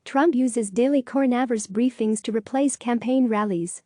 Trump uses daily coronavirus briefings to replace campaign rallies.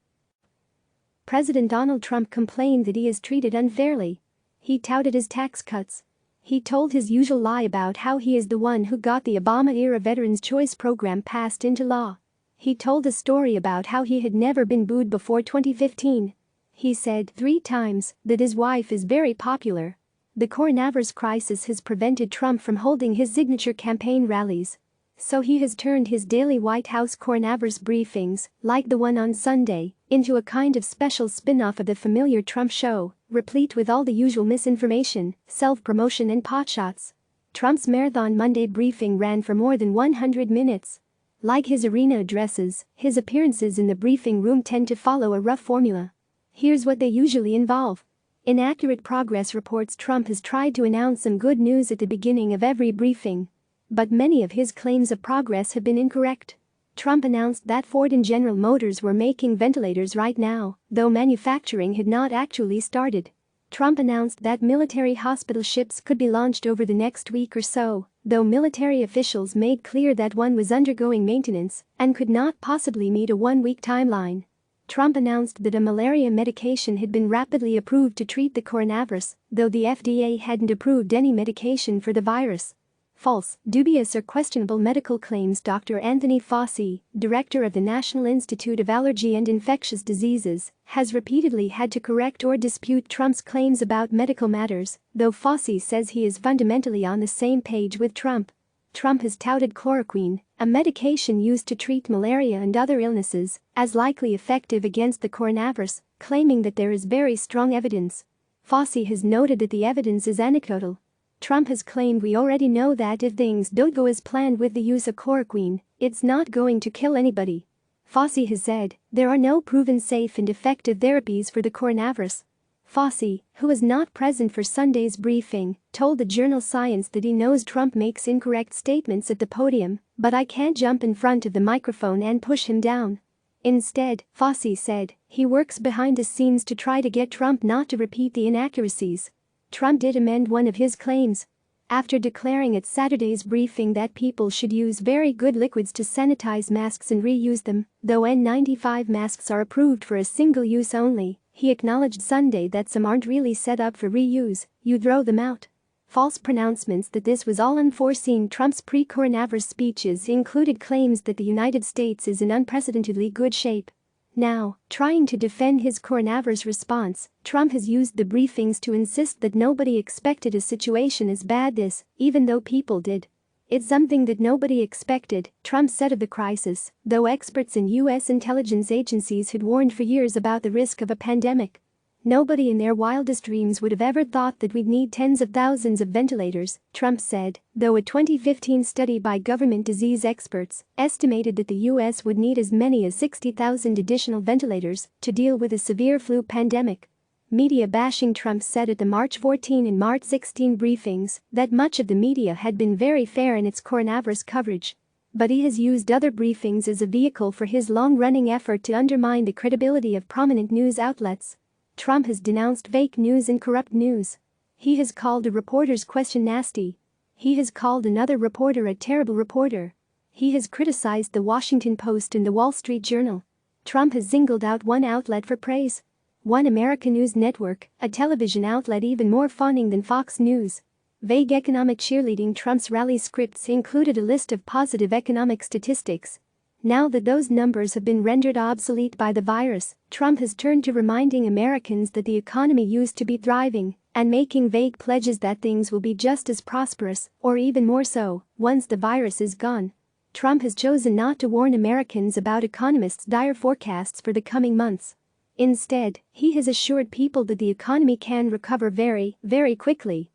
President Donald Trump complained that he is treated unfairly. He touted his tax cuts. He told his usual lie about how he is the one who got the Obama-era Veterans' Choice Program passed into law. He told a story about how he had never been booed before 2015. He said 3 times that his wife is very popular. The coronavirus crisis has prevented Trump from holding his signature campaign rallies. So he has turned his daily White House coronavirus briefings, like the one on Sunday, into a kind of special spin-off of the familiar Trump show, replete with all the usual misinformation, self-promotion and potshots. Trump's Marathon Monday briefing ran for more than 100 minutes. Like his arena addresses, his appearances in the briefing room tend to follow a rough formula. Here's what they usually involve. Inaccurate progress reports. Trump has tried to announce some good news at the beginning of every briefing. But many of his claims of progress have been incorrect. Trump announced that Ford and General Motors were making ventilators right now, though manufacturing had not actually started. Trump announced that military hospital ships could be launched over the next week or so, though military officials made clear that one was undergoing maintenance and could not possibly meet a 1-week timeline. Trump announced that a malaria medication had been rapidly approved to treat the coronavirus, though the FDA hadn't approved any medication for the virus. False, dubious or questionable medical claims. Dr. Anthony Fauci, director of the National Institute of Allergy and Infectious Diseases, has repeatedly had to correct or dispute Trump's claims about medical matters, though Fauci says he is fundamentally on the same page with Trump. Trump has touted chloroquine, a medication used to treat malaria and other illnesses, as likely effective against the coronavirus, claiming that there is very strong evidence. Fauci has noted that the evidence is anecdotal. Trump has claimed we already know that if things don't go as planned with the use of chloroquine, it's not going to kill anybody. Fauci has said there are no proven safe and effective therapies for the coronavirus. Fauci, who was not present for Sunday's briefing, told the journal Science that he knows Trump makes incorrect statements at the podium, but I can't jump in front of the microphone and push him down. Instead, Fauci said, he works behind the scenes to try to get Trump not to repeat the inaccuracies. Trump did amend one of his claims. After declaring at Saturday's briefing that people should use very good liquids to sanitize masks and reuse them, though N95 masks are approved for a single use only, he acknowledged Sunday that some aren't really set up for reuse, you throw them out. False pronouncements that this was all unforeseen. Trump's pre-coronavirus speeches included claims that the United States is in unprecedentedly good shape. Now, trying to defend his coronavirus response, Trump has used the briefings to insist that nobody expected a situation as bad this, even though people did. It's something that nobody expected, Trump said of the crisis, though experts in U.S. intelligence agencies had warned for years about the risk of a pandemic. Nobody in their wildest dreams would have ever thought that we'd need tens of thousands of ventilators, Trump said, though a 2015 study by government disease experts estimated that the U.S. would need as many as 60,000 additional ventilators to deal with a severe flu pandemic. Media bashing. Trump said at the March 14 and March 16 briefings that much of the media had been very fair in its coronavirus coverage. But he has used other briefings as a vehicle for his long-running effort to undermine the credibility of prominent news outlets. Trump has denounced fake news and corrupt news. He has called a reporter's question nasty. He has called another reporter a terrible reporter. He has criticized the Washington Post and the Wall Street Journal. Trump has singled out one outlet for praise. One American news network, a television outlet even more fawning than Fox News. Vague economic cheerleading. Trump's rally scripts included a list of positive economic statistics. Now that those numbers have been rendered obsolete by the virus, Trump has turned to reminding Americans that the economy used to be thriving and making vague pledges that things will be just as prosperous, or even more so, once the virus is gone. Trump has chosen not to warn Americans about economists' dire forecasts for the coming months. Instead, he has assured people that the economy can recover very, very quickly.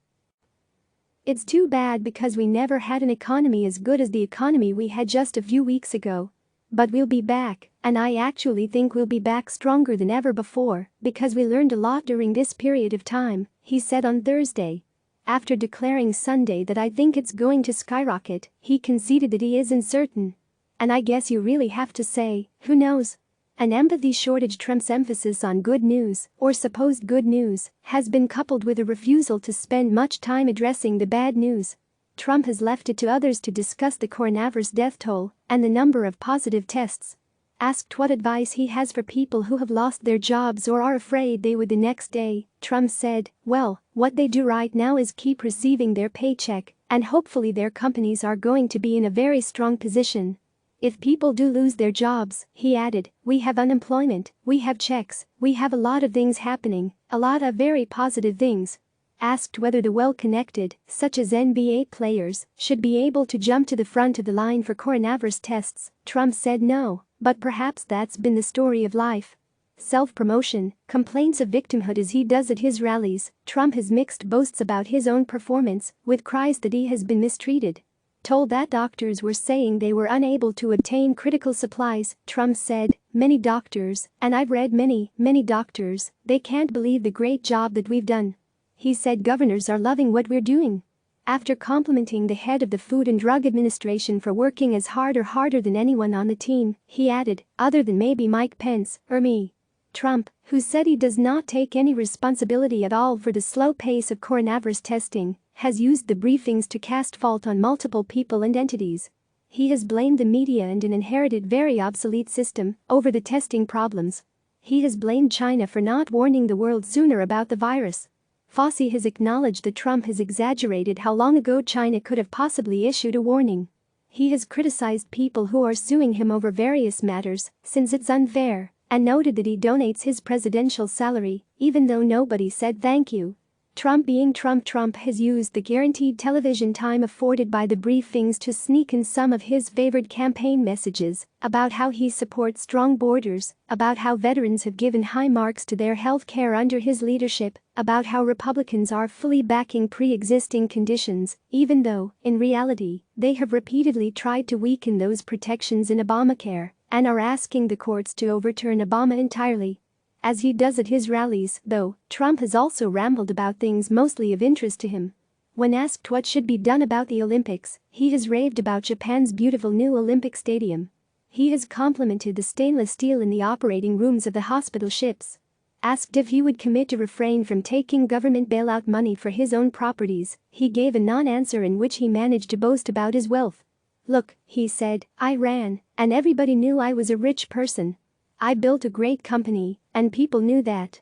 It's too bad because we never had an economy as good as the economy we had just a few weeks ago. But we'll be back, and I actually think we'll be back stronger than ever before because we learned a lot during this period of time, he said on Thursday. After declaring Sunday that I think it's going to skyrocket, he conceded that he is uncertain. And I guess you really have to say, who knows? An empathy shortage. Trump's emphasis on good news, or supposed good news, has been coupled with a refusal to spend much time addressing the bad news. Trump has left it to others to discuss the coronavirus death toll and the number of positive tests. Asked what advice he has for people who have lost their jobs or are afraid they would the next day, Trump said, "Well, what they do right now is keep receiving their paycheck, and hopefully their companies are going to be in a very strong position. If people do lose their jobs," he added, "we have unemployment, we have checks, we have a lot of things happening, a lot of very positive things." Asked whether the well-connected, such as NBA players, should be able to jump to the front of the line for coronavirus tests, Trump said no, but perhaps that's been the story of life. Self-promotion, complaints of victimhood as he does at his rallies. Trump has mixed boasts about his own performance, with cries that he has been mistreated. Told that doctors were saying they were unable to obtain critical supplies, Trump said, "Many doctors, and I've read many doctors, they can't believe the great job that we've done." He said governors are loving what we're doing. After complimenting the head of the Food and Drug Administration for working as hard or harder than anyone on the team, he added, "Other than maybe Mike Pence or me." Trump, who said he does not take any responsibility at all for the slow pace of coronavirus testing, has used the briefings to cast fault on multiple people and entities. He has blamed the media and an inherited very obsolete system over the testing problems. He has blamed China for not warning the world sooner about the virus. Fossey has acknowledged that Trump has exaggerated how long ago China could have possibly issued a warning. He has criticized people who are suing him over various matters, since it's unfair, and noted that he donates his presidential salary, even though nobody said thank you. Trump being Trump has used the guaranteed television time afforded by the briefings to sneak in some of his favorite campaign messages about how he supports strong borders, about how veterans have given high marks to their health care under his leadership, about how Republicans are fully backing pre-existing conditions, even though, in reality, they have repeatedly tried to weaken those protections in Obamacare and are asking the courts to overturn Obama entirely. As he does at his rallies, though, Trump has also rambled about things mostly of interest to him. When asked what should be done about the Olympics, he has raved about Japan's beautiful new Olympic stadium. He has complimented the stainless steel in the operating rooms of the hospital ships. Asked if he would commit to refrain from taking government bailout money for his own properties, he gave a non-answer in which he managed to boast about his wealth. "Look," he said, "I ran, and everybody knew I was a rich person. I built a great company, and people knew that."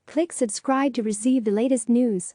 Click subscribe to receive the latest news.